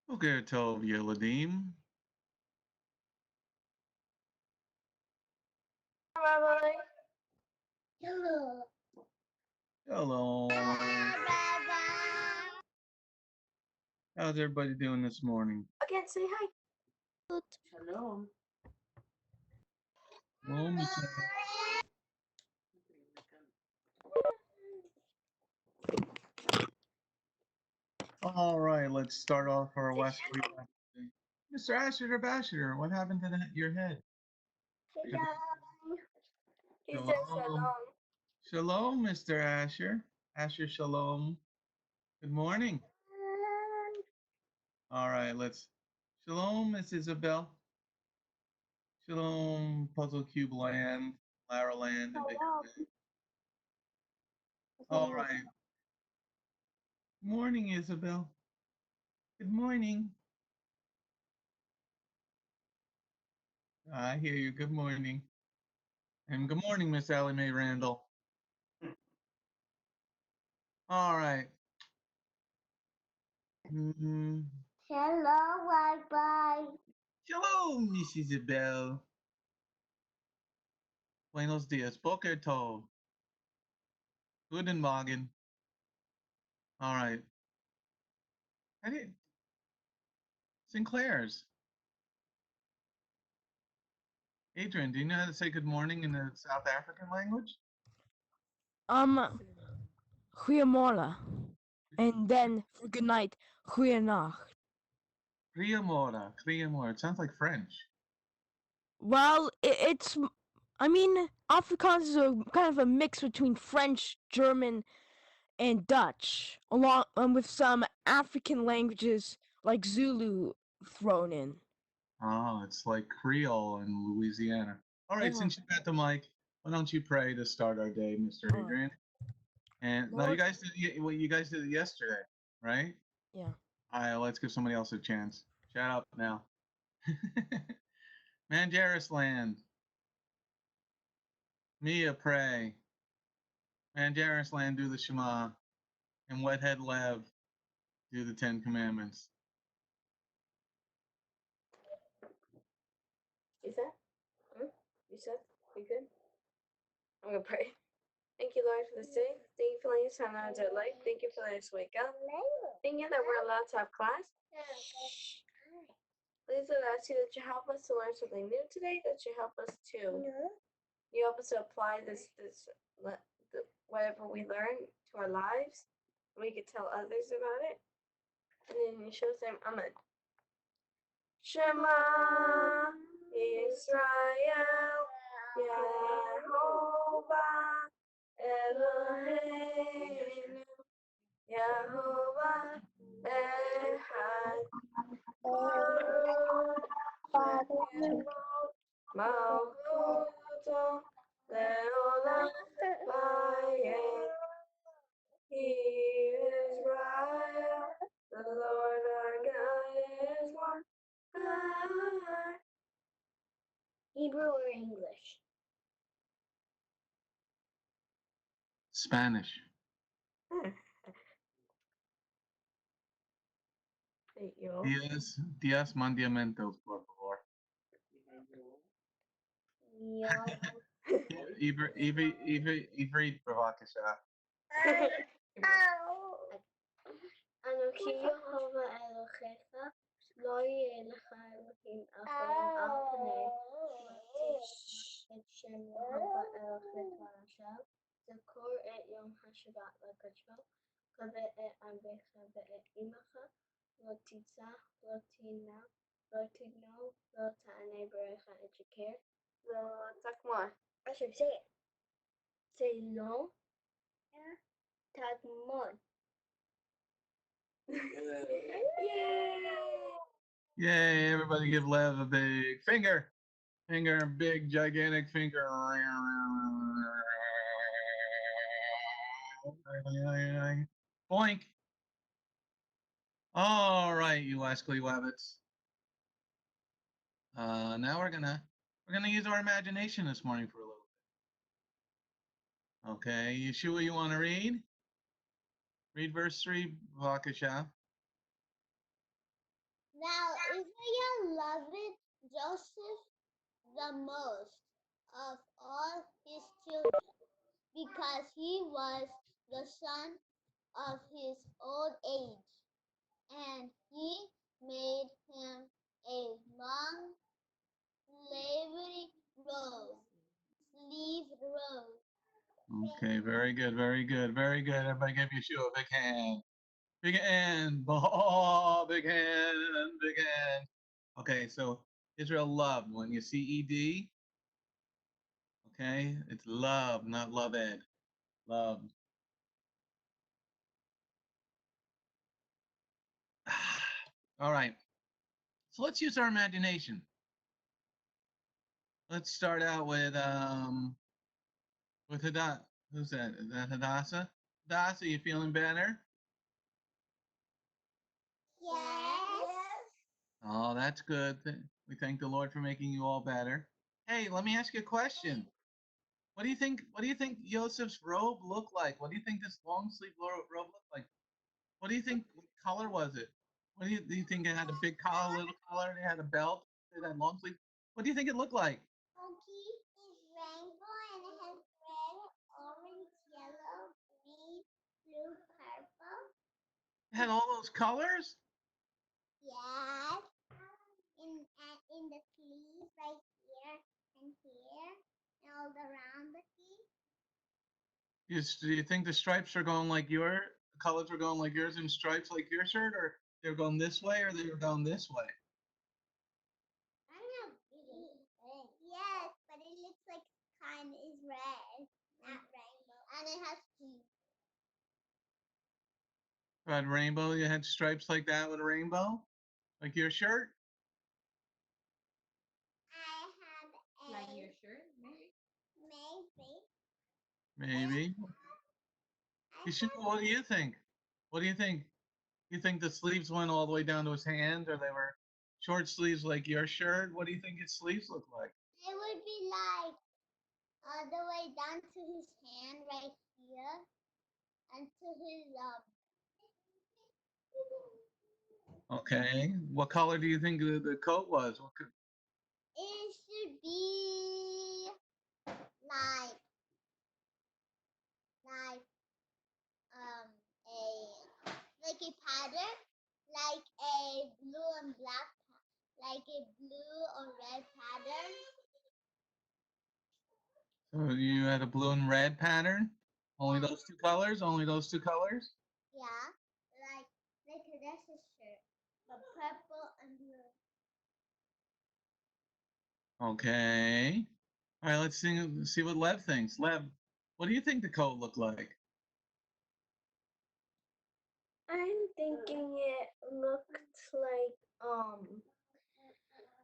Boker Tov Yeladim. Rabbi. Hello. Hello. How's everybody doing this morning? Again, say hi. Good. Hello. Well, Mhsa. All right, let's start off our westerly. Mr. Asher Basher, what happened to your head? He said Shalom. shalom. Shalom, Mr. Asher. Asher Shalom. Good morning. All right, let's. Shalom, Miss Isabel. Shalom, Puzzle Cube Land, Lara Land, and Big Land. All right. Morning, Isabel. Good morning. I hear you. Good morning. And good morning, Miss Allie Mae Randall. All right. Hello, bye-bye. Hello, Miss Isabel. Buenos dias. Boker Tov. Guten Morgen. All right. I did Sinclair's. Adrian, do you know how to say good morning in the South African language? Goeiemorgen. And then for good night, goeienacht. Kriamora. Kriamora. It sounds like French. Well, Afrikaans is a kind of a mix between French, German, and Dutch, along with some African languages like Zulu thrown in. Oh, it's like Creole in Louisiana. All right, Uh-huh. since you got the mic, why don't you pray to start our day, Mr. All right. Adrian? And no, you Lord- guys did well, you guys did it yesterday, right? Yeah. All right, let's give somebody else a chance. Shout out now. Manjaris Land. Mia pray. Manjaris Land do the Shema. And Wethead Lev do the Ten Commandments. You said? You said? You good? I'm gonna pray. Thank you, Lord, for this day. Thank you for letting us have another life. Thank you for letting us wake up. Thank you that we're allowed to have class. Please, Lord, I ask you that you help us to learn something new today. That you help us to apply whatever we learn to our lives. And we could tell others about it. And then in Yeshua's name, Amen. Shema Yisrael Yehovah Eloheinu Yehovah Echad Baruch Malchuto Leolam Vayet. He is Israel, the Lord our God is one God. Hebrew or English? Spanish. Diez mandamientos, por favor. Yeah. Ivrit, bevakasha. אנוכי יהוה אלוהיך, לא יהיה לך אלוהים אחרים על פני, ותשת את שם יהוה אלוהיך לשווא, זכור את יום השבת לקדשו, כבד את אביך ואת אמך, לא תישא, לא תינה, לא תגנוב, לא תענה ברך את שקר, לא תקמור. I should say it. Say לא תגמור. Yay! Yay, everybody give Lev a big finger. Finger, big, gigantic finger. Boink. All right, you Wesley Wabbits. Now we're gonna use our imagination this morning for a little bit. Okay, Yeshua, you want to read? Read verse 3, Vakasha. Now Israel loved Joseph the most of all his children because he was the son of his old age, and he made him a long sleeve robe. Okay, very good, very good, very good. Everybody give Yeshua a big hand. Big hand. Oh, big hand, big hand. Okay, so Israel loved. When you see ED, okay, it's love, not love ed. Love. All right. So let's use our imagination. Let's start out with Hadassah. Who's that? Is that Hadassah? Hadassah, you feeling better? Yes. Oh, that's good. We thank the Lord for making you all better. Hey, let me ask you a question. What do you think? What do you think Joseph's robe looked like? What do you think this long sleeve robe looked like? What do you think? What color was it? What do you think it had a big collar, little collar? It had a belt. It had long sleeve. What do you think it looked like? Okay, it's rainbow and it has red, orange, yellow, green, blue, purple. It had all those colors. Yes. In the sleeves right here and here and all around the sleeve. Do you think the stripes are going like your colors are going like yours and stripes like your shirt, or they're going this way or they were going this way? I know. Yes, but it looks like kind is red, not rainbow, and it has sleeves. You had rainbow. You had stripes like that with a rainbow, like your shirt. I have a Like your shirt, maybe? Maybe. Yeshua, what do you think? What do you think? You think the sleeves went all the way down to his hand, or they were short sleeves like your shirt? What do you think his sleeves look like? It would be like all the way down to his hand right here and to his Okay. What color do you think the coat was? It should be like like a like a pattern, like a blue and black, like a blue or red pattern. So you had a blue and red pattern? Only those two colors? Only those two colors? Yeah, like that's a shirt, but purple and blue. Okay. All right, see what Lev thinks. Lev, what do you think the coat looked like? I'm thinking it looked like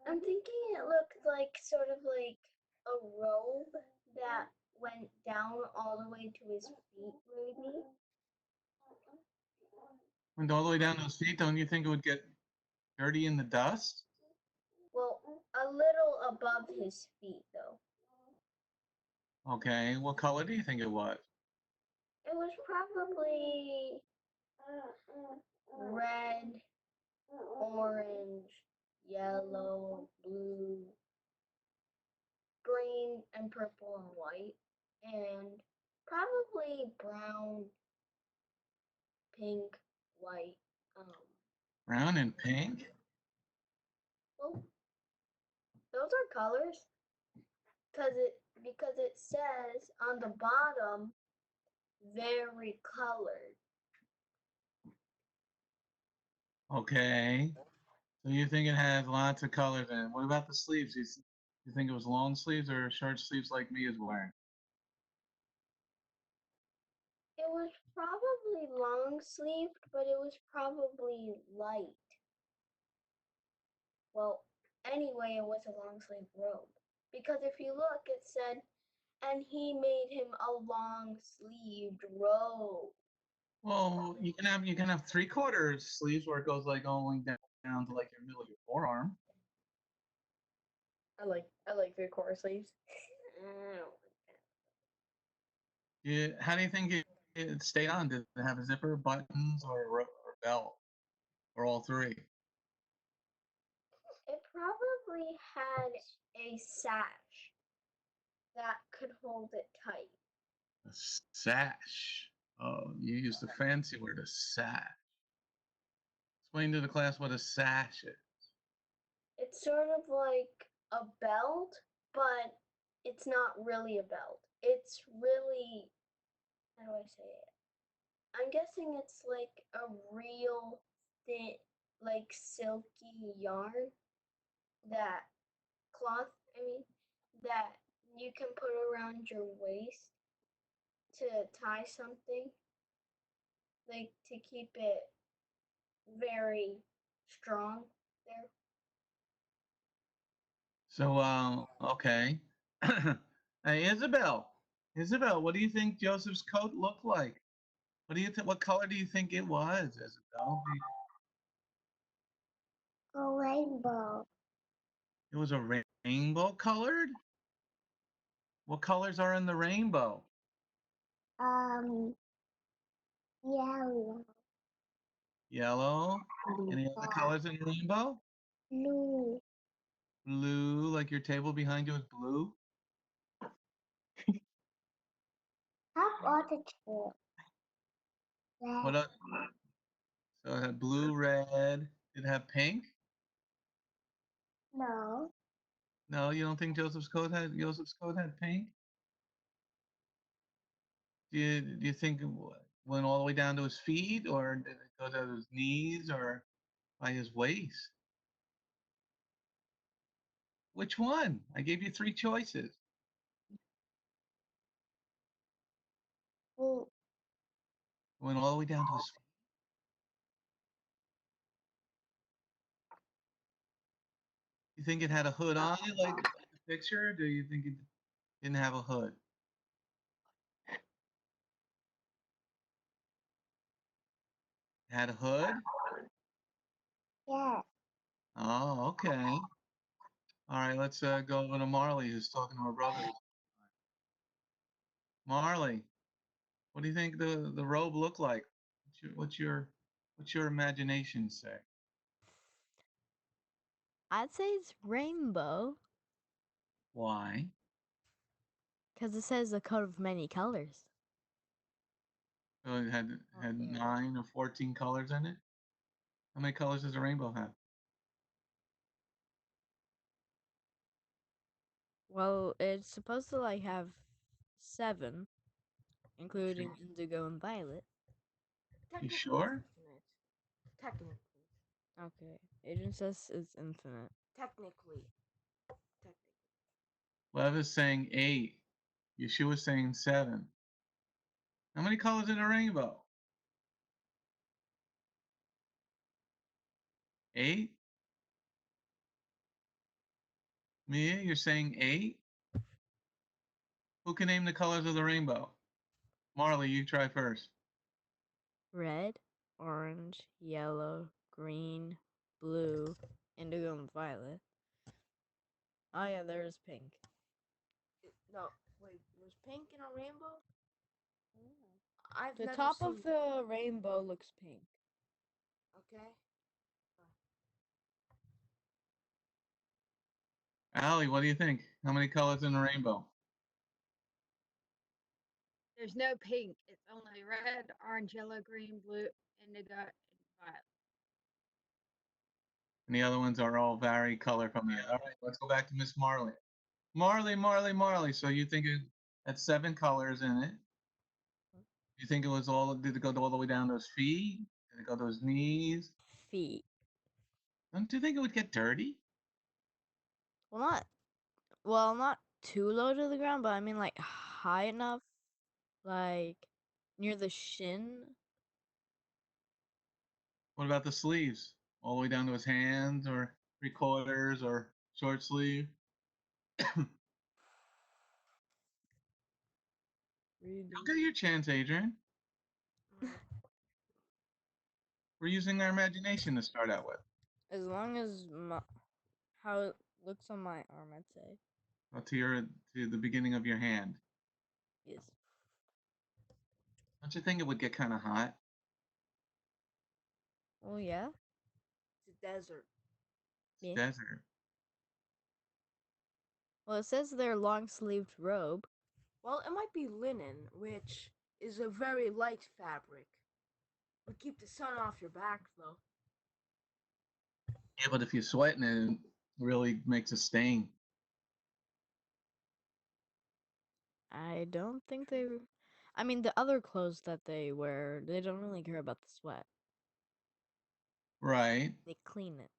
I'm thinking it looked like sort of like a robe that went down all the way to his feet, maybe. Went all the way down to his feet. Don't you think it would get dirty in the dust? Well, a little above his feet, though. Okay. What color do you think it was? It was probably red, orange, yellow, blue, green, and purple and white, and probably brown, pink, white. Brown and pink? Well, those are colors because it says on the bottom very colored. Okay. So you think it has lots of colors in it. What about the sleeves? You think it was long sleeves or short sleeves like me is wearing? It was probably long sleeved, but it was probably light. Well, anyway, it was a long sleeve robe. Because if you look, it said, and he made him a long sleeved robe. Well, you can have 3/4 sleeves where it goes like only down to like your middle of your forearm. I like 3/4 sleeves. How do you think it stayed on? Did it have a zipper, buttons, or belt, or all three? basically had a sash that could hold it tight. A sash. Oh, you used the fancy word, a sash. Explain to the class what a sash is. It's sort of like a belt, but it's not really a belt. It's really, how do I say it? I'm guessing it's like a real thin, like silky yarn that cloth, I mean, that you can put around your waist to tie something, like to keep it very strong there. So, okay. Hey, Isabel. Isabel, what do you think Joseph's coat looked like? What do you think? What color do you think it was, Isabel? A rainbow. It was a rainbow colored? What colors are in the rainbow? Um, yellow, Yellow. Any other colors in the rainbow? blue, Blue, like your table behind you is blue. half orange, red. What else? So it had blue, red. Did it have pink? No, No, you don't think Joseph's coat had pink? Do you think it went all the way down to his feet, or did it go to his knees, or by his waist? Which one? I gave you three choices. blue. It went all the way down to his feet. You think it had a hood on it, like the picture? Or do you think it didn't have a hood? It had a hood? Yeah. Oh, okay. All right, let's go over to Marley, who's talking to her brother. Marley, what do you think the robe looked like? What's your imagination say? I'd say it's rainbow Why? because it says a coat of many colors. So it had Oh, had there it is. 9 or 14 colors in it. How many colors does a rainbow have? Well, it's supposed to like have 7, including indigo and violet. You Technically, sure? it's infinite. Technically. Okay. Agent says it's infinite. Technically. Lev is saying 8. Yeshua's saying 7. How many colors in a rainbow? 8? Mia, you're saying 8? Who can name the colors of the rainbow? Marley, you try first. Red, orange, yellow, green, blue, indigo, and violet. Oh yeah, there is pink. No, wait, there's pink in a rainbow? The top of the rainbow looks pink. Okay. Allie, what do you think? How many colors in a rainbow? There's no pink. It's only red, orange, yellow, green, blue, indigo, and violet. And the other ones are all vary color from the other. All right, let's go back to Miss Marley. Marley. So you think it had 7 colors in it? You think it was all? Did it go all the way down to his feet? Did it go to his knees? Feet. Don't you think it would get dirty? Not too low to the ground, but I mean like high enough, like near the shin. What about the sleeves? All the way down to his hands, or 3/4, or short sleeve? Really? You'll get your chance, Adrian. We're using our imagination to start out with. As long as how it looks on my arm, I'd say. To the beginning of your hand. Yes. Don't you think it would get kind of hot? Oh yeah. It's a desert. It's Yeah. desert. Well, it says their long-sleeved robe. Well, it might be linen, which is a very light fabric. Would keep the sun off your back, though. Yeah, but if you're sweating, it really makes a stain. I don't think they. I mean, the other clothes that they wear, they don't really care about the sweat. Right. They clean it.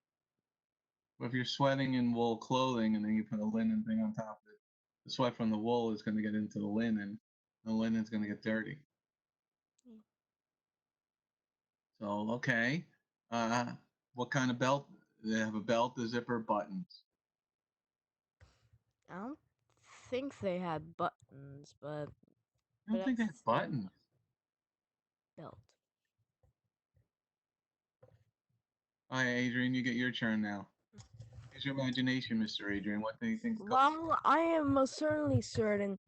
But if you're sweating in wool clothing and then you put a linen thing on top of it, the sweat from the wool is going to get into the linen. The linen's going to get dirty. Mm. So, okay. Uh, what kind of belt? They have a belt, a zipper, buttons. I don't think they had buttons, but I don't think they have that's their buttons. belt. All right, Adrian, you get your turn now. Use your imagination, Mr. Adrian. What do you think? Well, I am most certainly certain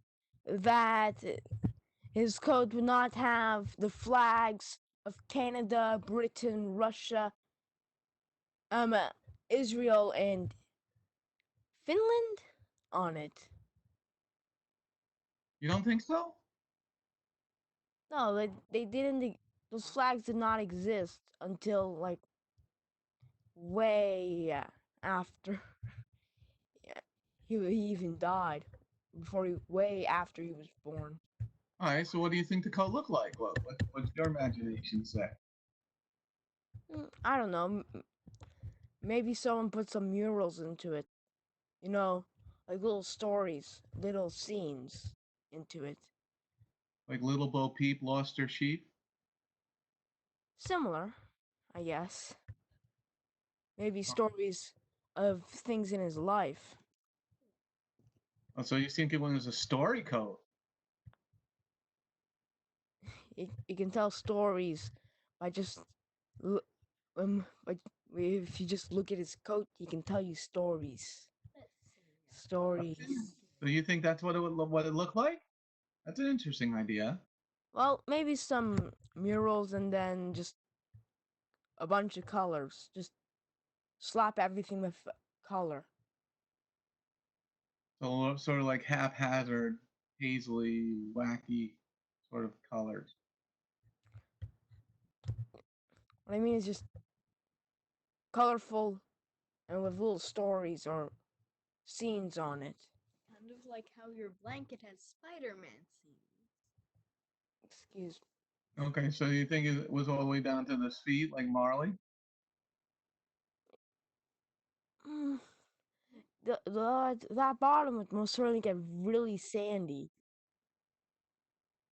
that his coat would not have the flags of Canada, Britain, Russia, um, uh, Israel, and Finland on it. You don't think so? No, they didn't. Those flags did not exist until like way after he even died. Way after he was born. All right. So, what do you think the coat looked like? What's your imagination say? I don't know. Maybe someone put some murals into it. You know, like little stories, little scenes into it. Like Little Bo Peep lost her sheep? Similar, I guess. Maybe stories of things in his life. Oh, so you think it was a story coat? You can tell stories by just by, if you just look at his coat, he can tell you stories. Stories. So you think that's what it looked like? That's an interesting idea. Well, maybe some murals and then just a bunch of colors. Just slap everything with color. So sort of like haphazard, hazily, wacky sort of colors. What I mean is just colorful and with little stories or scenes on it. Kind of like how your blanket has Spider-Man scenes. Excuse Okay, so you think it was all the way down to the feet, like Marley? me. That bottom would most certainly get really sandy.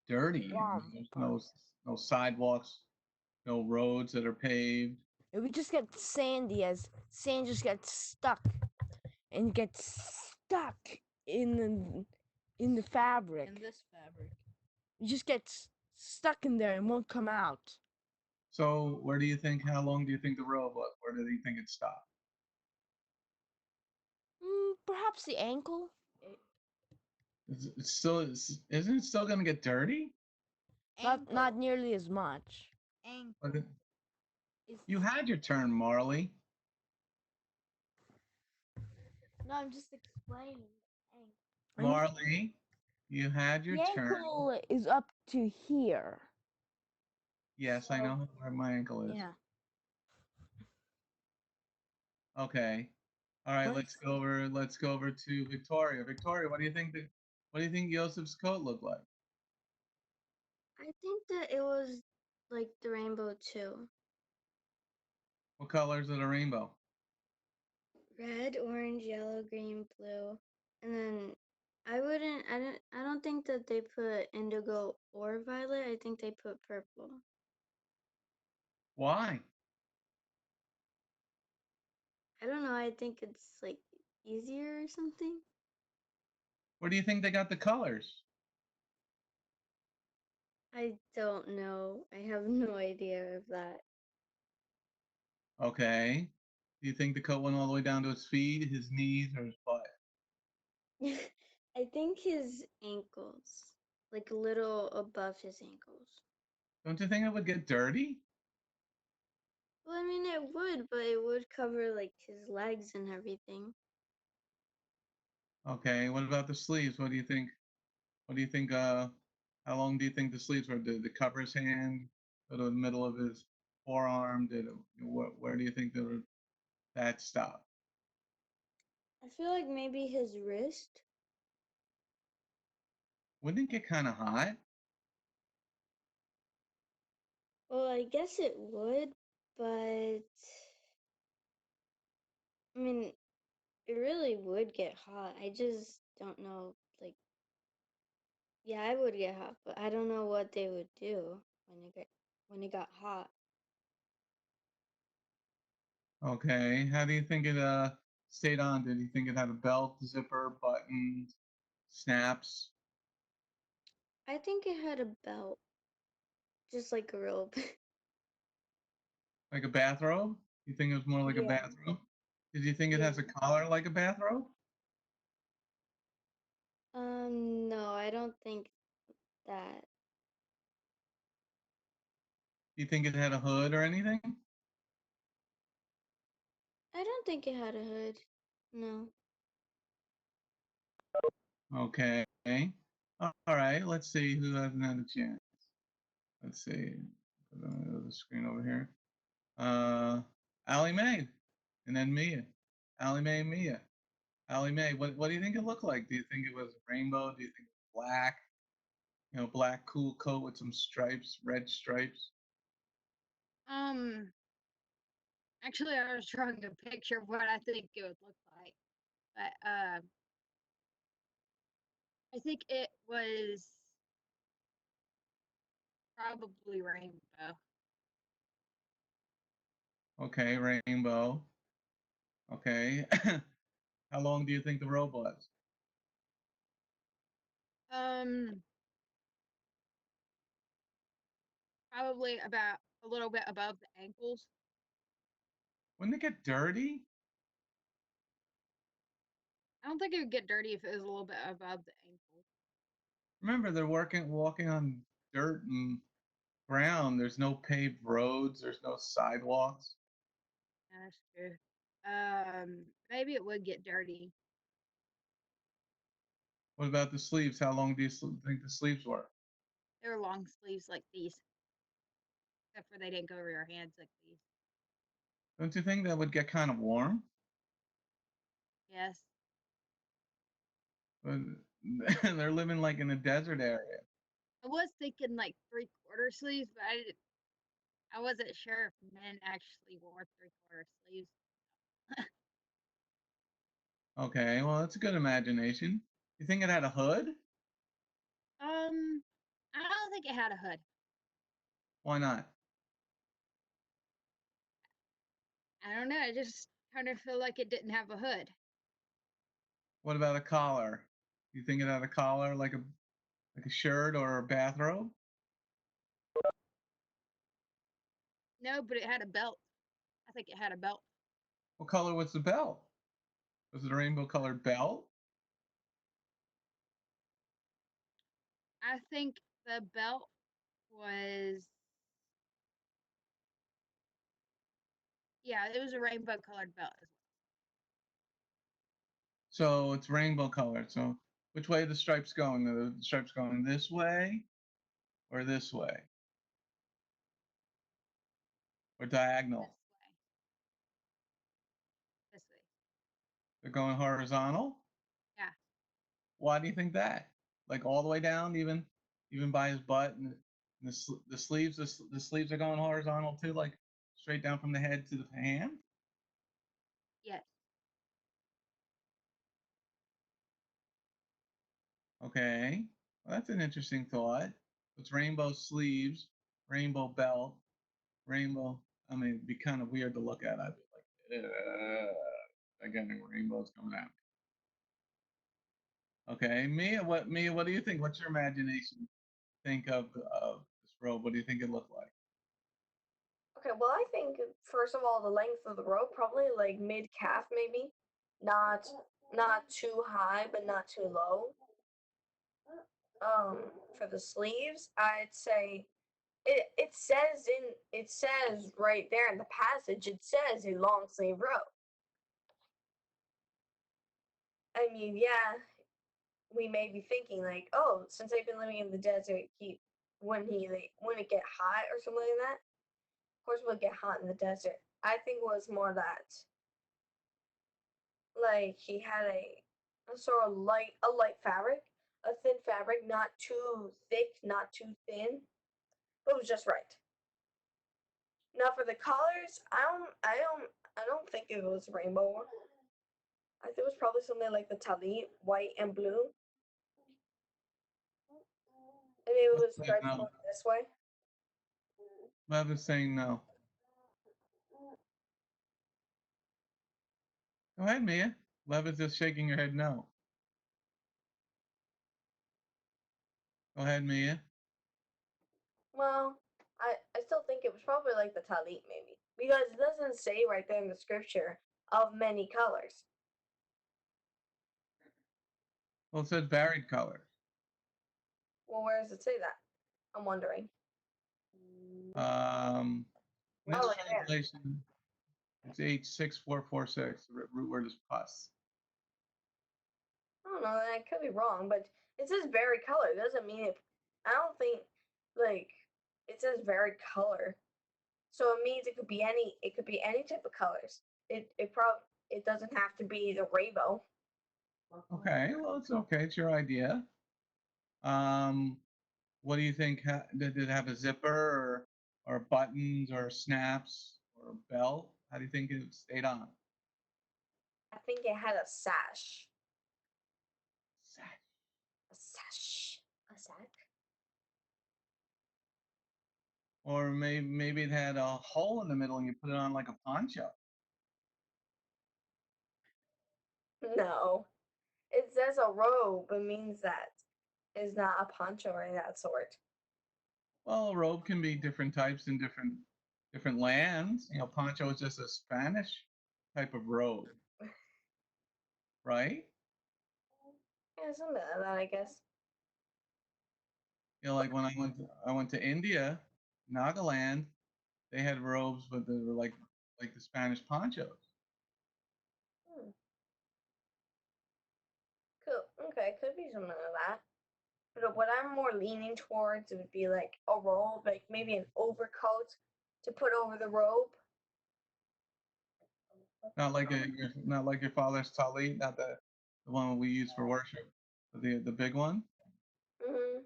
Dirty. I mean, there's no sidewalks, no roads that are paved. It would just get sandy as sand just gets stuck and gets stuck in the fabric. And this fabric. It just gets stuck in there and won't come out. So where do you think? How long do you think the road was? Where do you think it stopped? Perhaps the ankle. It's still isn't it still gonna get dirty? Not nearly as much. Ankle. But Is you had your turn, Marley. no, I'm just explaining. Ankle. I mean, Marley, you had your the turn. ankle is up to here. Yes, I know where my ankle is. Yeah. Okay. All right, What? let's go over to Victoria. Victoria, what do you think Joseph's coat looked like? I think that it was like the rainbow too. What colors are the rainbow? Red, orange, yellow, green, blue. And then I don't think that they put indigo or violet. I think they put purple. Why? I don't know, I think it's like easier or something. Where do you think they got the colors? I don't know. I have no idea of that. Okay. Do you think the coat went all the way down to his feet, his knees, or his butt? I think his ankles, like a little above his ankles. Don't you think it would get dirty? Well, I mean, it would, but it would cover like his legs and everything. Okay, what about the sleeves? What do you think? What do you think? How long do you think the sleeves were? Did it cover his hand? Go to the middle of his forearm? Did it? Where do you think that stopped? I feel like maybe his wrist. Wouldn't it get kind of hot? Well, I guess it would, but I mean, it really would get hot. I just don't know. Like, yeah, I would get hot, but I don't know what they would do when it got hot. Okay, how do you think it stayed on? Did you think it had a belt, zipper, buttons, snaps, I think it had a belt, just like a robe. like a bathrobe? You think it was more like a Yeah. bathrobe? Did you think it Yeah. has a collar like a bathrobe? No, I don't think that. Do you think it had a hood or anything? I don't think it had a hood. No. Okay. All right. Let's see who hasn't had a chance. Let's see. Put on the screen over here. Allie Mae, and then Mia. Allie Mae and Mia. Allie Mae, what do you think it looked like? Do you think it was rainbow? Do you think it was black? Black cool coat with some stripes, red stripes. Um, Actually, I was drawing a picture of what I think it would look like, but I think it was probably rainbow. Okay, rainbow. Okay. How long do you think the robe was? Um, Probably about a little bit above the ankles. Wouldn't it get dirty? I don't think it would get dirty if it was a little bit above the ankles. Remember, they're walking on dirt and ground. There's no paved roads. There's no sidewalks. Yeah, that's true. Maybe it would get dirty. What about the sleeves? How long do you think the sleeves were? They were long sleeves like these, except for they didn't go over your hands like these. Don't you think that would get kind of warm? Yes. But they're living like in a desert area. I was thinking like 3/4 sleeves, but I wasn't sure if men actually wore 3/4 sleeves. Okay, well, that's a good imagination. You think it had a hood? I don't think it had a hood. Why not? I don't know. I just kind of feel like it didn't have a hood. What about a collar? You think it had a collar like a shirt or a bathrobe? No, but it had a belt. I think it had a belt. What color was the belt? Was it a rainbow colored belt? I think the belt was, yeah, it was a rainbow colored belt as So it's rainbow colored. So which way are the stripes going? Are the stripes going this way or this way? Or well. diagonal? This way. They're going horizontal? Yeah. Why do you think that? Like all the way down, even by his butt, and the sleeves, the sleeves are going horizontal too, like straight down from the head to the hand. Yes. Okay, well, that's an interesting thought. It's rainbow sleeves, rainbow belt, rainbow. I mean, it'd be kind of weird to look at. I'd be like, again, rainbows coming at me. Okay, Mia, what do you think? What's your imagination? Think of this robe. What do you think it looked like? Okay, well, I think first of all, the length of the rope probably like mid calf, maybe, not not too high, but not too low. For the sleeves, I'd say it says right there in the passage, it says a long sleeve robe. I mean, yeah, we may be thinking like, oh, since they've been living in the desert, when it get hot or something like that. Of course, we'll get hot in the desert. I think it was more that like he had a sort of light fabric, a thin fabric, not too thick, not too thin, but it was just right. Now for the colors, I don't think it was rainbow. I think it was probably something like the talit, white and blue. And maybe it Let's was say stripes no. going this way. Lev is saying no. Go ahead, Mia. Lev is just shaking her head no. Go ahead, Mia. Well, I still think it was probably like the talit maybe. Because it doesn't say right there in the scripture of many colors. Well, it says varied colors. Well, where does it say that? I'm wondering. Mistranslation. It's H6446. The root word is pus. I don't know, I could be wrong, but it says varied color. It doesn't mean it. I don't think like it says varied color, so it means it could be any. It could be any type of colors. It doesn't have to be the rainbow. Okay, well, it's okay. It's your idea. What do you think? Did it have a zipper or buttons or snaps or a belt? How do you think it stayed on? I think it had a sash. Sash. A sash. A sack. Or maybe it had a hole in the middle and you put it on like a poncho. No, it says a robe. It means that it's not a poncho or that sort. Well, a robe can be different types in different lands. You know, poncho is just a Spanish type of robe, right? Yeah, something like that, I guess. You know, like when I went to India, Nagaland, they had robes, but they were like the Spanish ponchos. Hmm. Cool. Okay, could be something like that. But what I'm more leaning towards would be like a robe, like maybe an overcoat to put over the robe. Not like your father's talit, not the one we use for worship, but the big one. Hmm.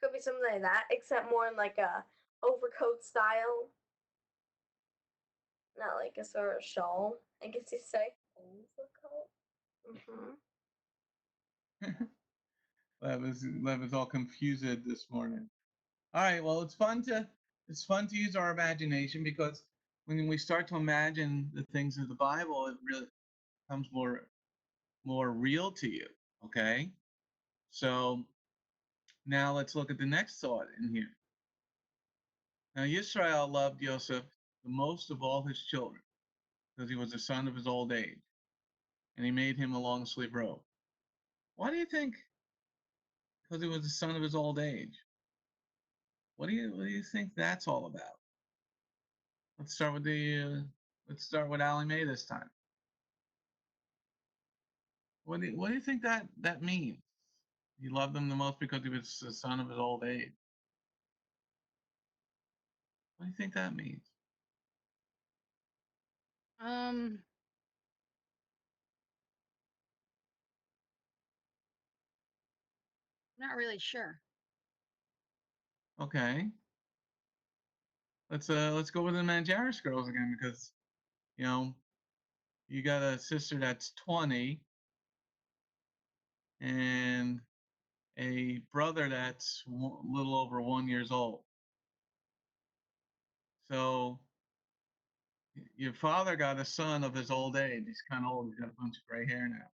Could be something like that, except more in like a overcoat style, not like a sort of shawl. I guess you say overcoat. Hmm. Lev is all confused this morning. All right, well, it's fun to use our imagination because when we start to imagine the things of the Bible, it really becomes more real to you. Okay, so now let's look at the next thought in here. Now, Yisrael loved Joseph the most of all his children because he was the son of his old age, and he made him a long sleeve robe. Why do you think? Because he was the son of his old age. What do you think that's all about? Let's start with Allie Mae this time. What do you think that means? He loved him the most because he was the son of his old age. What do you think that means? Um, not really sure. Okay, let's go with the Manjaris girls again because you know you got a sister that's 20 and a brother that's a little over 1 years old. So your father got a son of his old age. He's kind of old. He's got a bunch of gray hair now.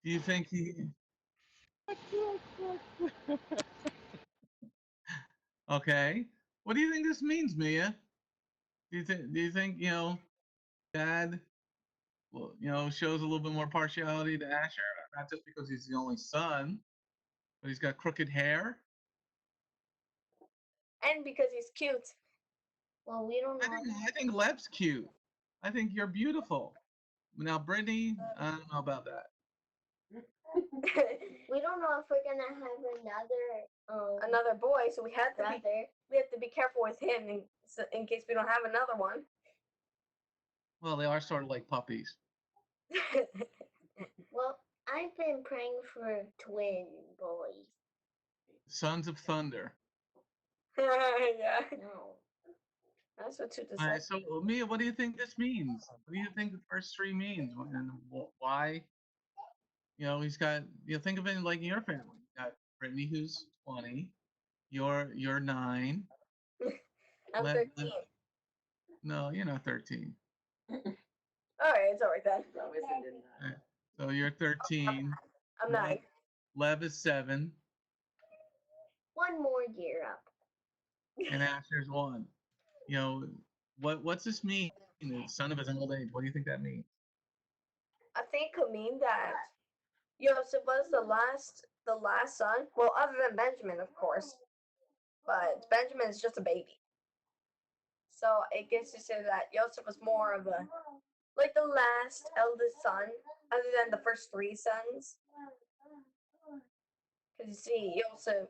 Do you think he? Okay. What do you think this means, Mia? Do you think Dad, well, shows a little bit more partiality to Asher, not just because he's the only son, but he's got crooked hair. And because he's cute. Well, we don't know. I think Leb's cute. I think you're beautiful. Now, Brittany, I don't know about that. We don't know if we're gonna have Another boy, so we have to brother. be careful with him in case we don't have another one. Well, they are sort of like puppies. Well, I've been praying for twin boys. Sons of Thunder. Yeah, No. that's what you All right, decide. so Mia, what do you think this means? What do you think the first three means? And why? He's got. Think of it like your family. You got Brittany, who's 20. You're 9. I'm Let, 13. no, you're not 13. All right, it's all right then. All right, so you're 13. I'm 9. Lev is 7, One more year up. and Asher's 1. What's this mean? The son of his old age. What do you think that means? I think it could mean that Joseph was the last son. Well, other than Benjamin, of course, but Benjamin is just a baby. So it gets to say that Joseph was more of the last eldest son, other than the first 3 sons. Because you see, Joseph,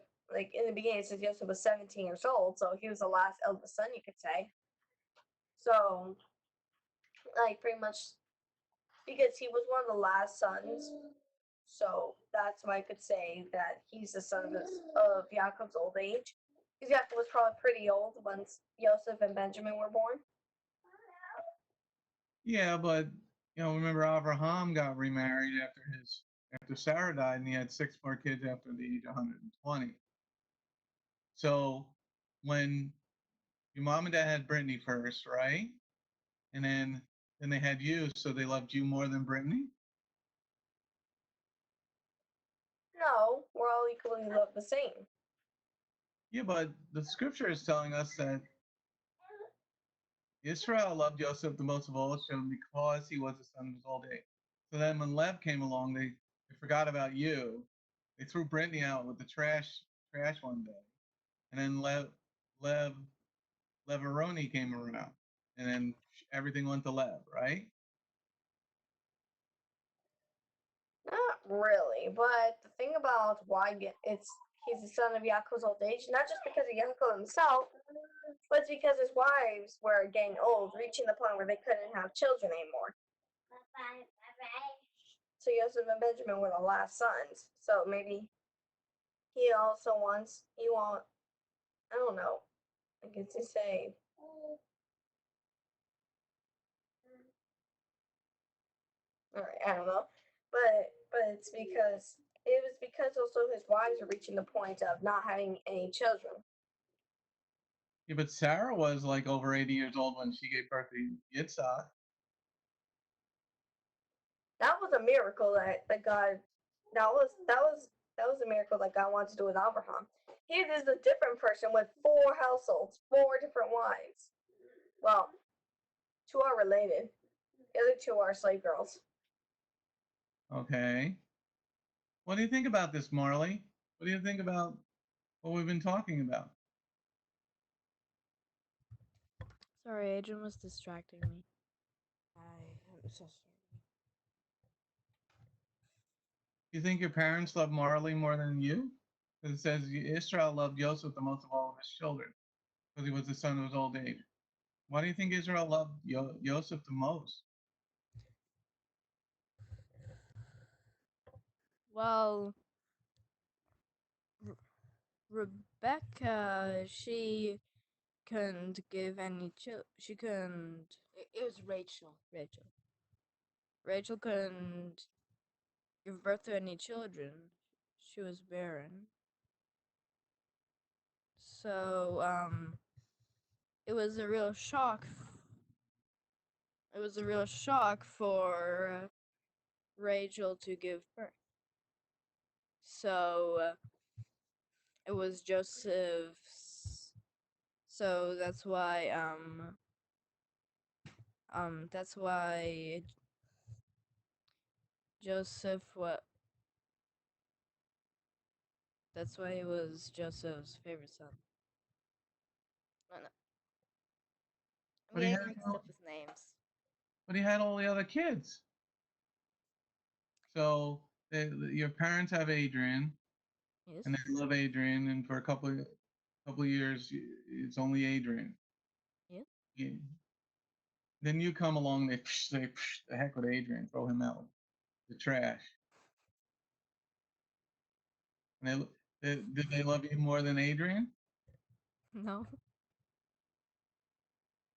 in the beginning, it says Joseph was 17 years old, so he was the last eldest son, you could say. So, pretty much, because he was one of the last sons, so that's why I could say that he's the son of Jacob's old age. Because Jacob was probably pretty old once Joseph and Benjamin were born. Yeah, but remember Abraham got remarried after Sarah died, and he had 6 more kids after the age of 120. So when your mom and dad had Brittany first, right? And then they had you, so they loved you more than Brittany? No, we're all equally loved the same. Yeah, but the scripture is telling us that Israel loved Joseph the most of all children because he was the son of his old age. So then when Lev came along, they forgot about you. They threw Brittany out with the trash one day. And then Leveroni came around. And then everything went to Lev, right? Not really, but the thing about why he's the son of Yaakov's old age, not just because of Yaakov himself, but it's because his wives were getting old, reaching the point where they couldn't have children anymore. So Joseph and Benjamin were the last sons. So maybe he also I don't know, I guess to say. All right, I don't know, but it's because also his wives are reaching the point of not having any children. Yeah, but Sarah was like over 80 years old when she gave birth to Yitzhak. That was a miracle that God. That was a miracle that God wanted to do with Abraham. Here is a different person with 4 households, 4 different wives. Well, 2 are related. The other 2 are slave girls. Okay. What do you think about this, Marley? What do you think about what we've been talking about? Sorry, Adrian was distracting me. I'm so sorry. You think your parents love Marley more than you? Because it says Israel loved Joseph the most of all of his children because he was the son of his old age. Why do you think Israel loved Joseph the most? Well, Rebecca, she couldn't give any she couldn't. It was Rachel. Rachel couldn't give birth to any children. She was barren. So, it was a real shock. It was a real shock for Rachel to give birth. So, it was Joseph's. So that's why Joseph what that's why he was Joseph's favorite son. No, no. I'm But he getting had mixed up with names. but he had all the other kids. So your parents have Adrian, Yes. and they love Adrian, and for a couple of years, it's only Adrian. Yeah. Yeah. Then you come along, they say, the heck with Adrian, throw him out with the trash. And did they love you more than Adrian? No.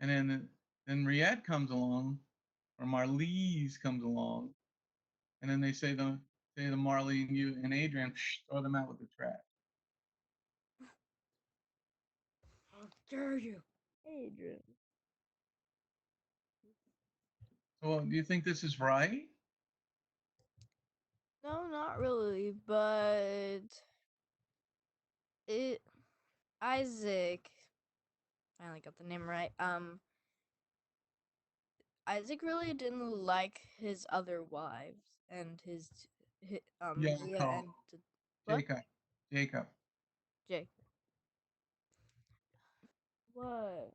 And then Riette comes along, or Marlise comes along, and then they say to Marley and you and Adrian, throw them out with the trash. How dare you, Adrian? So do you think this is right? No, not really, but it Isaac finally got the name right. Isaac really didn't like his other wives and Leah Jacob, and what? Jacob, Jacob. Jake. What?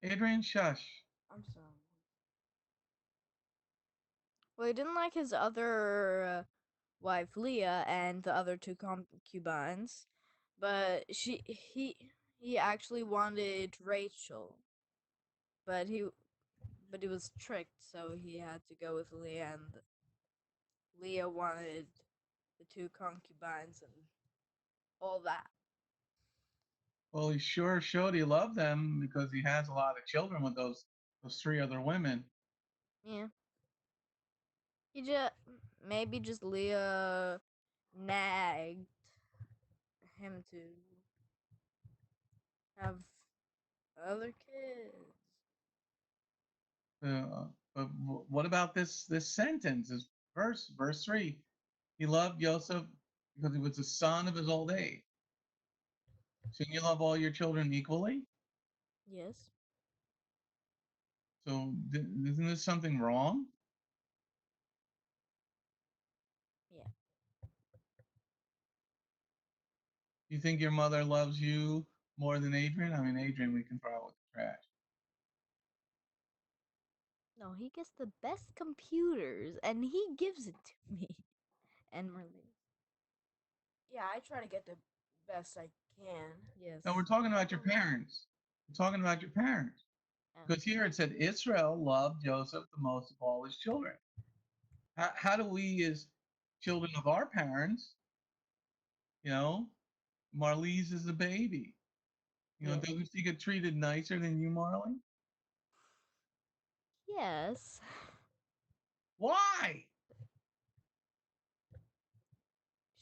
Adrian, shush. I'm sorry. Well, he didn't like his other wife Leah and the other two concubines, but he actually wanted Rachel, but he was tricked, so he had to go with Leah, and Leah wanted the two concubines and all that. Well, he sure showed he loved them because he has a lot of children with those three other women. Yeah, he just maybe just Leah nagged him to have other kids. But what about this sentence? This verse 3. He loved Joseph because he was the son of his old age. Shouldn't you love all your children equally? Yes. So isn't this something wrong? Yeah. You think your mother loves you more than Adrian? I mean, Adrian, we can throw out with the trash. No, he gets the best computers, and he gives it to me. And Merlin. Yeah, I try to get the best I can. Yes. No, we're talking about your parents. We're talking about your parents. Because here it said Israel loved Joseph the most of all his children. How do we, as children of our parents, you know, Marlise is a baby. You know, Yes. doesn't she get treated nicer than you, Marley? Yes. Why?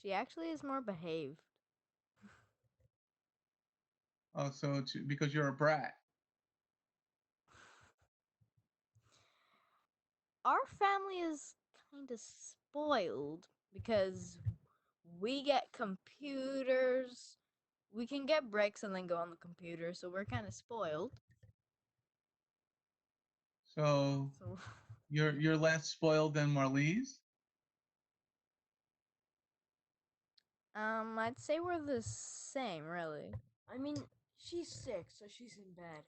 She actually is more behaved. Oh, so it's because you're a brat. Our family is kind of spoiled because we get computers. We can get breaks and then go on the computer, so we're kind of spoiled. So So, you're less spoiled than Marlise. I'd say we're the same, really. I mean, she's sick, so she's in bed.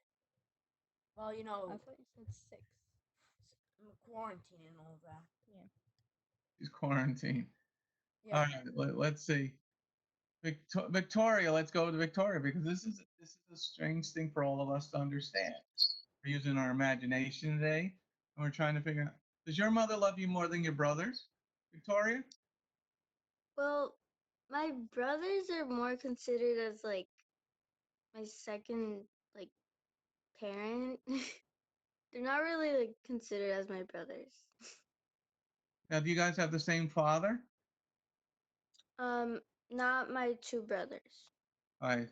Well, you know, I thought you said 6. I'm quarantine and all that. Yeah. She's quarantined. Yeah. All right, let's see. Victoria, let's go to Victoria because this is a strange thing for all of us to understand. We're using our imagination today, and we're trying to figure out: does your mother love you more than your brothers, Victoria? Well, my brothers are more considered as like my second like parent. They're not really like considered as my brothers. Now, do you guys have the same father? Um, not my two brothers. I,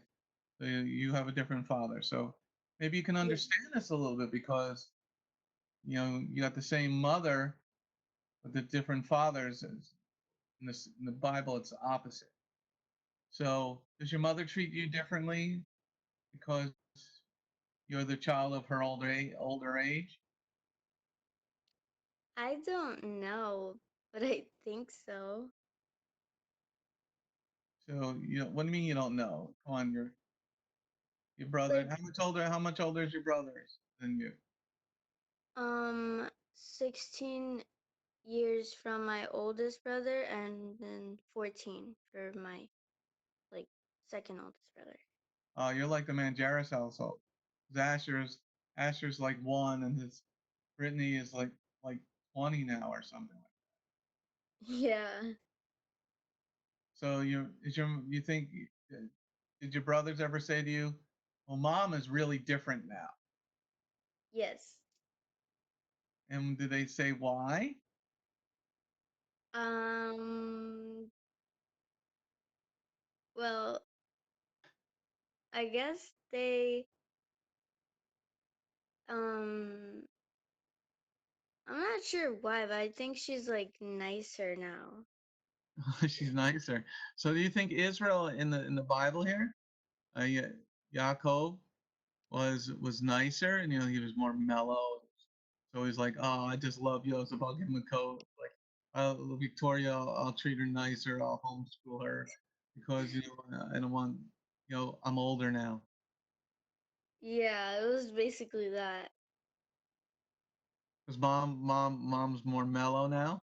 so you have a different father, so maybe you can Yeah. understand this a little bit because you know you got the same mother, but the different fathers. In the Bible, it's the opposite. So, does your mother treat you differently because you're the child of her older age? I don't know, but I think so. So, what do you mean you don't know? Come on, your brother. Like How much older? How much older is your brother? than you? 16 years from my oldest brother, and then 14 for my second oldest brother. You're like the Manjaris household. 'Cause Asher's like 1, and his Brittany is like 20 now or something. Yeah. So you think did your brothers ever say to you, "Well, mom is really different now," Yes. and did they say why? Well, I guess they I'm not sure why, but I think she's nicer now. She's nicer. So do you think Israel in the Bible here, Yaakov was nicer, and he was more mellow. So he's like, oh, I just love Joseph. I'll give him a coat. Like, Victoria, I'll treat her nicer. I'll homeschool her because I don't want I'm older now. Yeah, it was basically that. Because mom's more mellow now.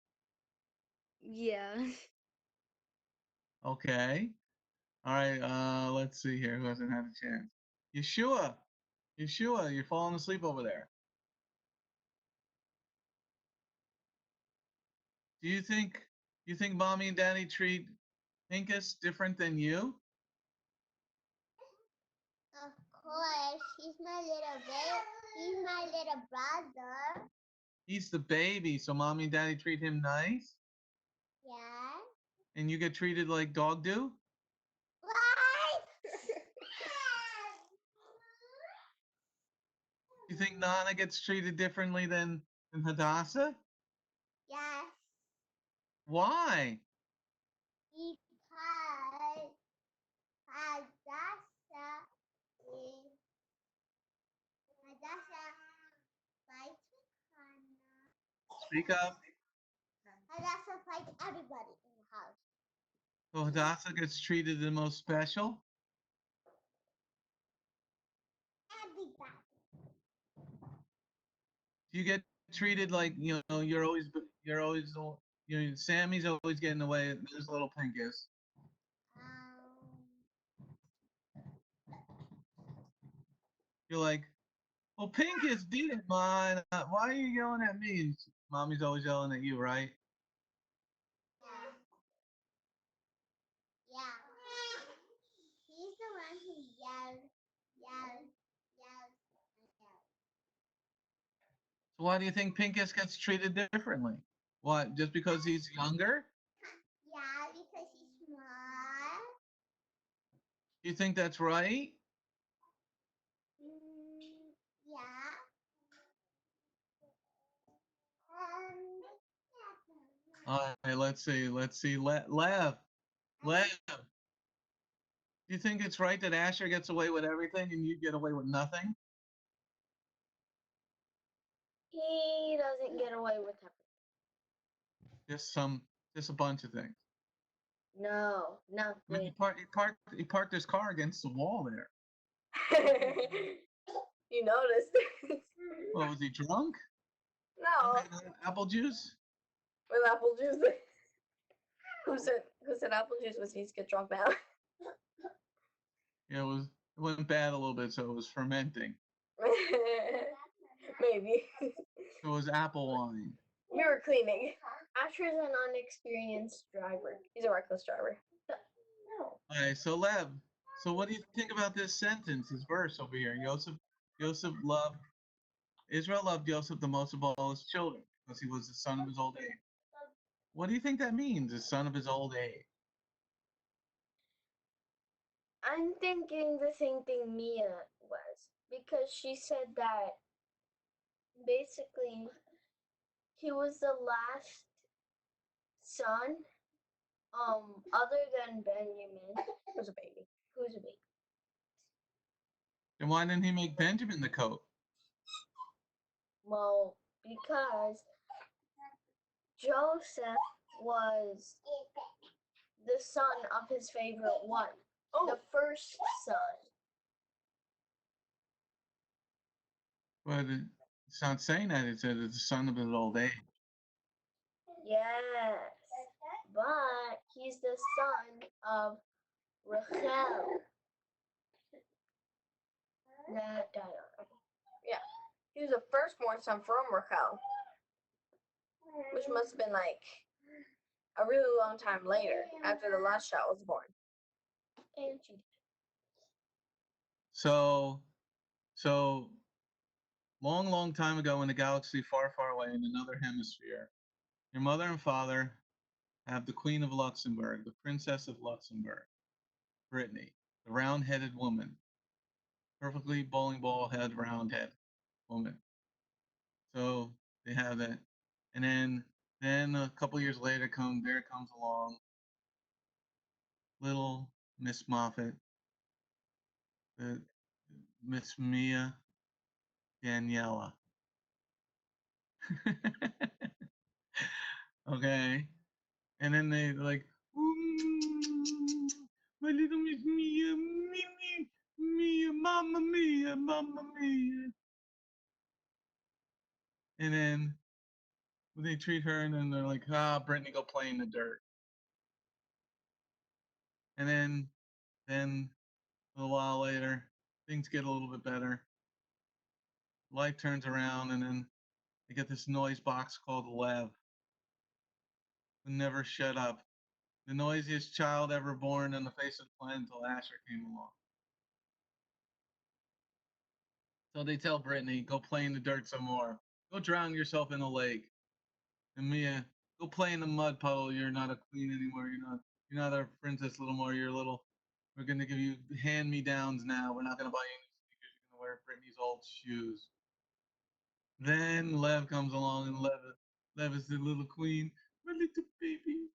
Yeah. Okay. All right. Let's see here. Who hasn't had a chance? Yeshua. Yeshua, you're falling asleep over there. Do you think mommy and daddy treat Pincus different than you? Of course, he's my little baby. He's my little brother. He's the baby, so mommy and daddy treat him nice, Yeah. and you get treated like dog do? What? You think Nana gets treated differently than Hadassah? Yes. Why? Because Hadassah is Hadassah fights with Hannah. Speak up. Hadassah fights everybody in the house. So Hadassah gets treated the most special? Everybody. Do you get treated like Sammy's always getting away. There's little Pincus. You're like, well, Pincus didn't mind. Why are you yelling at me? And mommy's always yelling at you, right? Yeah. Yeah. He's the one who yells, yells, yells, and yells. So why do you think Pincus gets treated differently? What? Just because he's younger? Yeah, because he's small. Do you think that's right? Yeah. All right, let's see. Lev. Do you think it's right that Asher gets away with everything and you get away with nothing? He doesn't get away with everything. Just a bunch of things. No, I mean, nothing. he parked his car against the wall there. You noticed. Well, was he drunk? No, Apple juice? with apple juice. Who said apple juice was easy to get drunk now? Yeah, it went bad a little bit, so it was fermenting. Maybe. So it was apple wine. We were cleaning. Asher's an unexperienced driver. He's a reckless driver. No. All right, so Lev, so what do you think about this sentence, this verse over here? Israel loved Joseph the most of all his children because he was the son of his old age. What do you think that means, the son of his old age? I'm thinking the same thing Mia was, because she said that basically he was the last son, other than Benjamin, Who's a baby? who's a baby. Then why didn't he make Benjamin the coat? Well, because Joseph was the son of his favorite one, the first son. But it's not saying that. It says it's the son of his old age. Yes, but he's the son of Rachel. That died already. Yeah. He was the firstborn son from Rachel, which must have been like a really long time later after the last child was born. And she died. So long time ago in a galaxy far, far away in another hemisphere, your mother and father have the Queen of Luxembourg, the Princess of Luxembourg, Brittany, the round-headed woman, perfectly bowling ball head, round head woman. So they have that, and then a couple years later, comes along little Miss Moffat, the Miss Mia Daniela. Okay, and then they like, "Ooh, my little Miss Mia, Mia, Mamma Mia, Mamma Mia," and then they treat her, and then they're like, Brittany, go play in the dirt, and then a little while later, things get a little bit better. Life turns around, and then they get this noise box called Lev, who never shut up. The noisiest child ever born on the face of the planet until Asher came along. So they tell Brittany, go play in the dirt some more. Go drown yourself in a lake. And Mia, go play in the mud puddle. You're not a queen anymore. You're not our princess little more. We're gonna give you hand-me-downs now. We're not gonna buy you new sneakers. You're gonna wear Brittany's old shoes. Then Lev comes along, and Lev is the little queen. My little baby,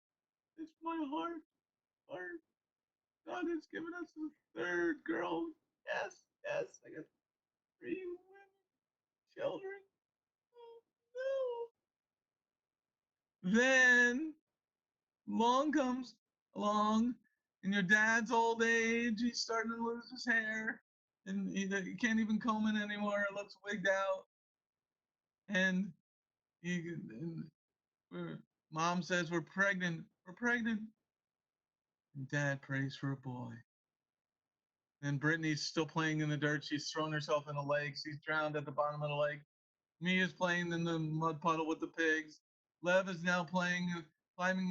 it's my heart. God has given us a third girl. Yes, I got 3 women, children. Oh, no. Then long comes along, and your dad's old age. He's starting to lose his hair, and he can't even comb it anymore. It looks wigged out, and and mom says we're pregnant. We're pregnant. And dad prays for a boy. And Brittany's still playing in the dirt. She's thrown herself in a lake. She's drowned at the bottom of the lake. Mia's playing in the mud puddle with the pigs. Lev is now climbing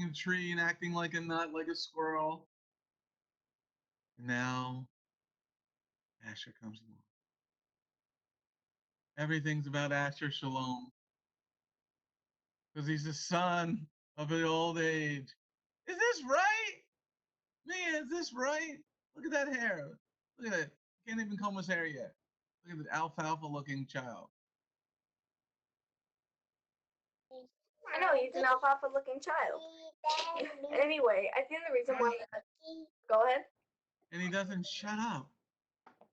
a tree and acting like a nut, like a squirrel. And now Asher comes along. Everything's about Asher Shalom because he's the son of an old age. Is this right? Mia, is this right? Look at that hair. Look at it. Can't even comb his hair yet. Look at the alfalfa looking child. I know, he's an alfalfa looking child. Anyway, I think the reason why. Go ahead. And he doesn't shut up.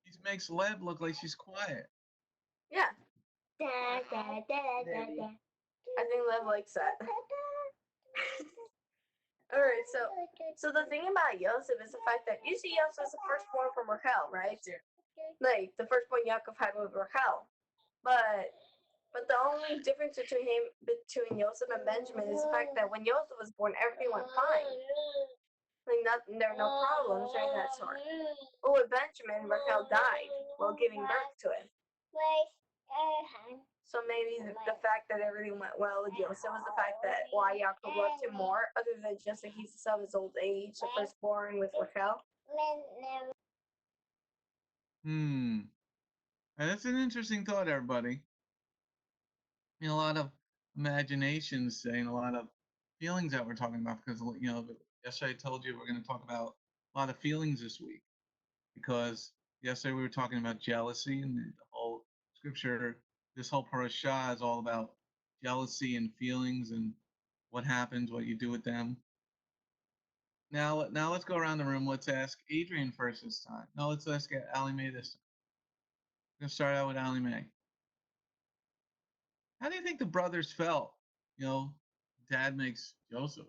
He makes Lev look like she's quiet. Yeah, Da, da, da, da, da. I think Lev likes that. Alright, so the thing about Yosef is the fact that you see Yosef as the firstborn from Rachel, right? Like the firstborn Yaakov had with Rachel. But the only difference between Yosef and Benjamin is the fact that when Yosef was born, everything went fine. Like there were no problems or anything of that sort. But with Benjamin, Rachel died while giving birth to him. So maybe the fact that everything went well with Yosef was the fact that why Yaakov loved him more, other than just that he's the son of his old age, the firstborn with Rachel. And that's an interesting thought, everybody. A lot of imaginations saying a lot of feelings that we're talking about because yesterday I told you we're going to talk about a lot of feelings this week because yesterday we were talking about jealousy and the whole scripture. This whole parasha is all about jealousy and feelings and what happens, what you do with them. Now let's go around the room. Let's ask Adrian first this time. No, let's ask Allie Mae this time. We're going to start out with Allie Mae. How do you think the brothers felt? Dad makes Joseph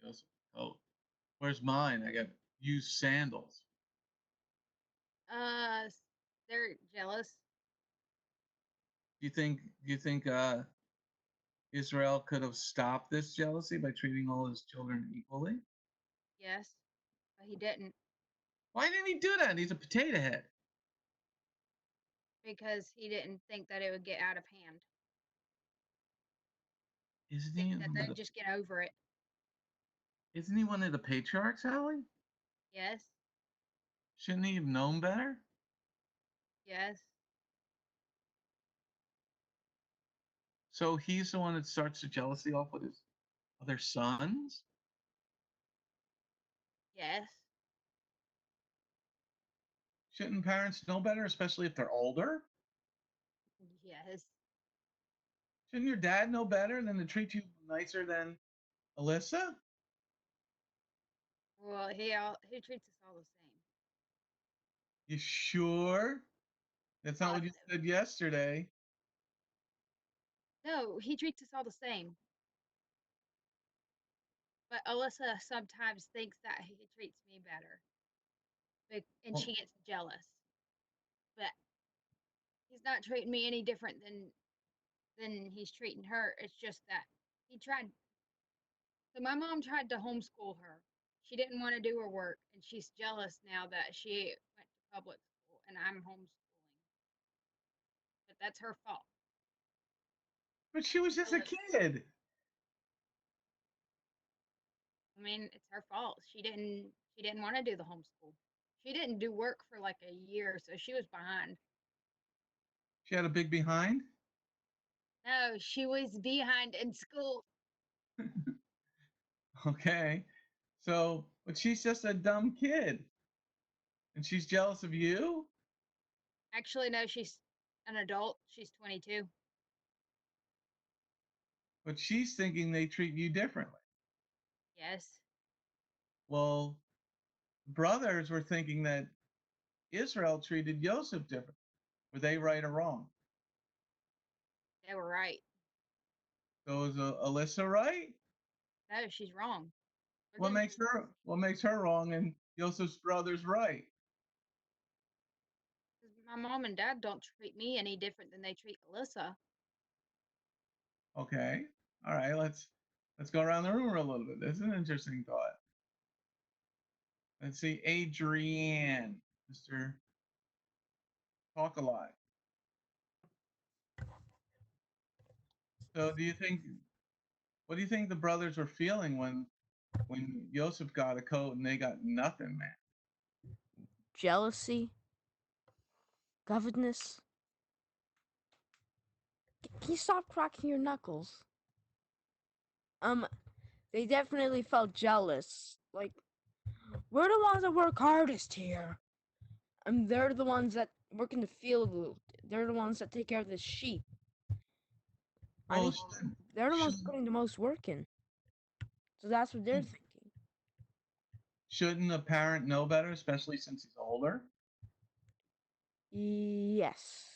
a coat. Where's mine? I got used sandals. They're jealous. Do you think Israel could have stopped this jealousy by treating all his children equally? Yes, but he didn't Why didn't he do that? He's a potato head. because he didn't think that it would get out of hand. Isn't Think he that one of they'd the, just get over it. isn't he one of the patriarchs, Allie? Yes, Shouldn't he have known better? yes, So he's the one that starts the jealousy off with his other sons? yes, Shouldn't parents know better, especially if they're older? yes. Shouldn't your dad know better than to treat you nicer than Alyssa? Well, he treats us all the same. You sure? That's not All what of you them. said yesterday. No, he treats us all the same. But Alyssa sometimes thinks that he treats me better, and Well, she gets jealous. But he's not treating me any different than he's treating her. It's just that he tried. So my mom tried to homeschool her. She didn't want to do her work, and she's jealous now that she went to public school and I'm homeschooling. But that's her fault. but she was just a Alyssa, kid. I mean, it's her fault. She didn't want to do the homeschool. She didn't do work for like a year, so she was behind. She had a big behind. No, she was behind in school. Okay. So, but she's just a dumb kid. And she's jealous of you? Actually, no, she's an adult. She's 22. But she's thinking they treat you differently. Yes, Well, brothers were thinking that Israel treated Joseph different. Were they right or wrong? they were right. So is Alyssa right? No, she's wrong. They're What getting makes her wrong and Joseph's brothers right? my mom and dad don't treat me any different than they treat Alyssa. Okay. All right, let's go around the room a little bit. This is an interesting thought. Let's see, Adrienne, Mr. Talk a lot. So what do you think the brothers were feeling when Joseph got a coat and they got nothing, man? Jealousy, covetousness. Can you stop cracking your knuckles? They definitely felt jealous. Like, we're the ones that work hardest here. And they're the ones that work in the field. They're the ones that take care of the sheep. I Well, mean, they're the ones putting the most work in. So that's what they're thinking. shouldn't a parent know better, especially since he's older? Yes.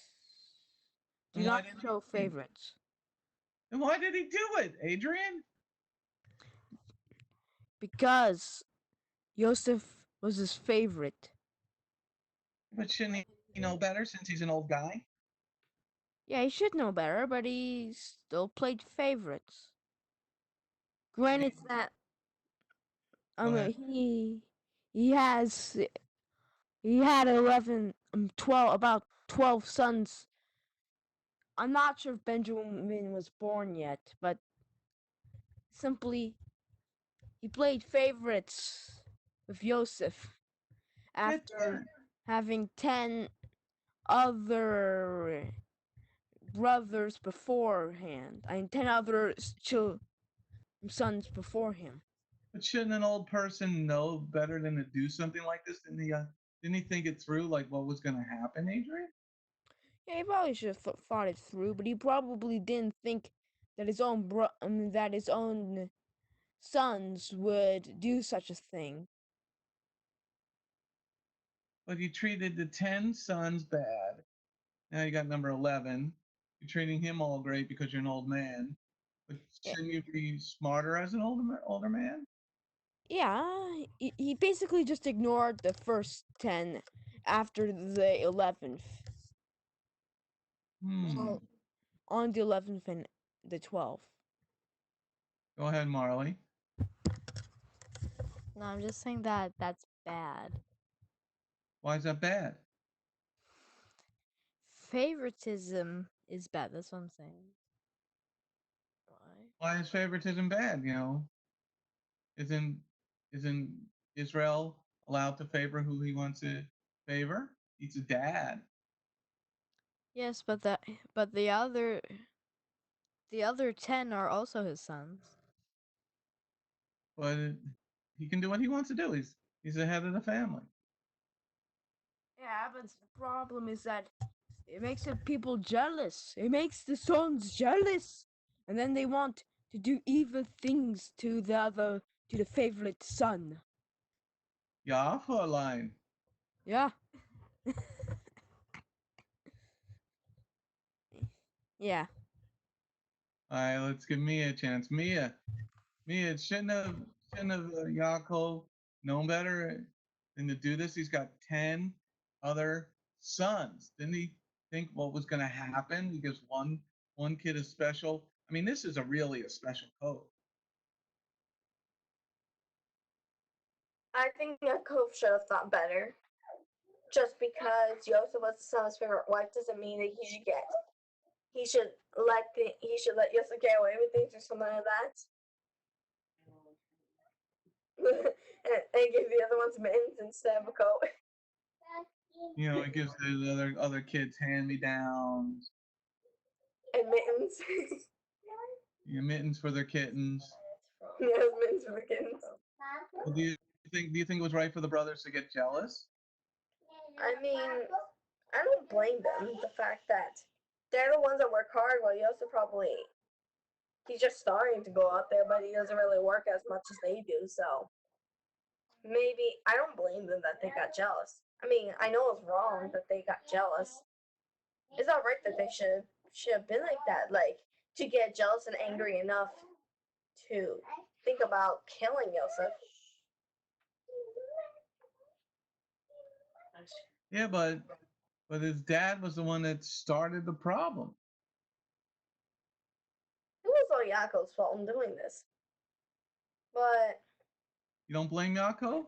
Do Then why not didn't show he? favorites. Then why did he do it, Adrian? Because Yosef was his favorite. But shouldn't he know better since he's an old guy? Yeah, he should know better, but he still played favorites. And Granted that go ahead. he has he had 11 12 about 12 sons. I'm not sure if Benjamin was born yet, but simply he played favorites with Yosef Get after that. having 10 other brothers beforehand. I mean 10 other sons before him. But shouldn't an old person know better than to do something like this? Didn't he think it through, like what was going to happen, Adrian? Yeah, he probably should have thought it through, but he probably didn't think that that his own sons would do such a thing. But you treated the 10 sons bad. Now you got number 11. You're treating him all great because you're an old man. But Yeah, shouldn't you be smarter as an older man? yeah, he basically just ignored the first 10 after the 11th. Hmm. So on the 11th and the 12th. Go ahead, Marley. No, I'm just saying that that's bad. Why is that bad? Favoritism is bad. That's what I'm saying. Why? Why is favoritism bad? Isn't isn't Israel allowed to favor who he wants to favor? He's a dad. Yes, but the other 10 are also his sons. But he can do what he wants to do. He's the head of the family. Yeah, but the problem is that it makes the people jealous. It makes the sons jealous, and then they want to do evil things to the favorite son. Ja, Fräulein. Yeah. Yeah. All right, let's give Mia a chance. Mia, shouldn't have Yaakov known better than to do this? He's got 10 other sons. Didn't he think what was going to happen? Because one kid is special. I mean, this is really a special code. I think Yaakov should have thought better. Just because Yosef was the son's favorite wife doesn't mean that he should let Yosef get away with things or something like that. and give the other ones mittens instead of a coat. It gives the other kids hand-me-downs. And mittens. Mittens for their kittens. Yes, mittens for the kittens. Well, do you think it was right for the brothers to get jealous? I mean, I don't blame them. The fact that they're the ones that work hard, while Yosef he's just starting to go out there, but he doesn't really work as much as they do. So maybe I don't blame them that they got jealous. I mean, I know it's wrong that they got jealous. It's not right that they should have been like that, like to get jealous and angry enough to think about killing Yosef. Yeah, but his dad was the one that started the problem. It was all Yaakov's fault in doing this. But You don't blame Yaakov?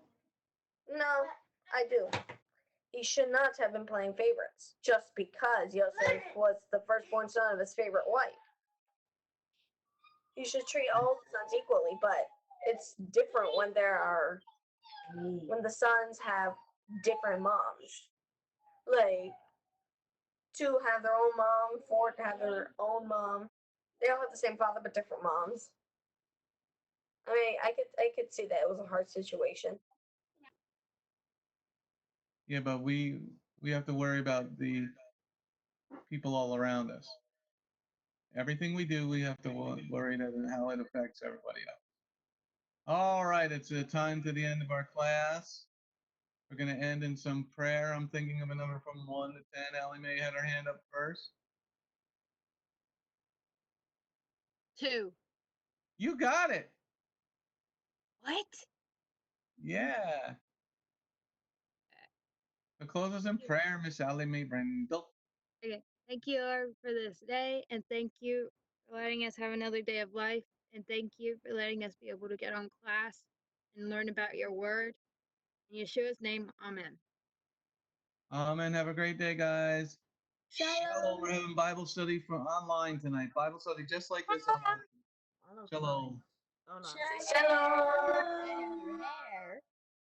no, I do. He should not have been playing favorites just because Yosef was the firstborn son of his favorite wife. You should treat all the sons equally, but it's different when the sons have different moms. Like 2 have their own mom, 4 have their own mom. They all have the same father but different moms. I mean, I could see that it was a hard situation. Yeah, but we have to worry about the people all around us. Everything we do, we have to worry that how it affects everybody else. All right, it's a time to the end of our class. We're going to end in some prayer. I'm thinking of a number from 1 to 10. Allie Mae had her hand up first. 2. You got it. What? Yeah. So close us in prayer, Miss Allie Mae Brindle. Okay. Thank you, Lord, for this day, and thank you for letting us have another day of life, and thank you for letting us be able to get on class and learn about your word. In Yeshua's name, amen. Amen. Have a great day, guys. Shalom. We're having Bible study from online tonight. Bible study just like this online. Shalom. Oh no. Shalom. Your hair.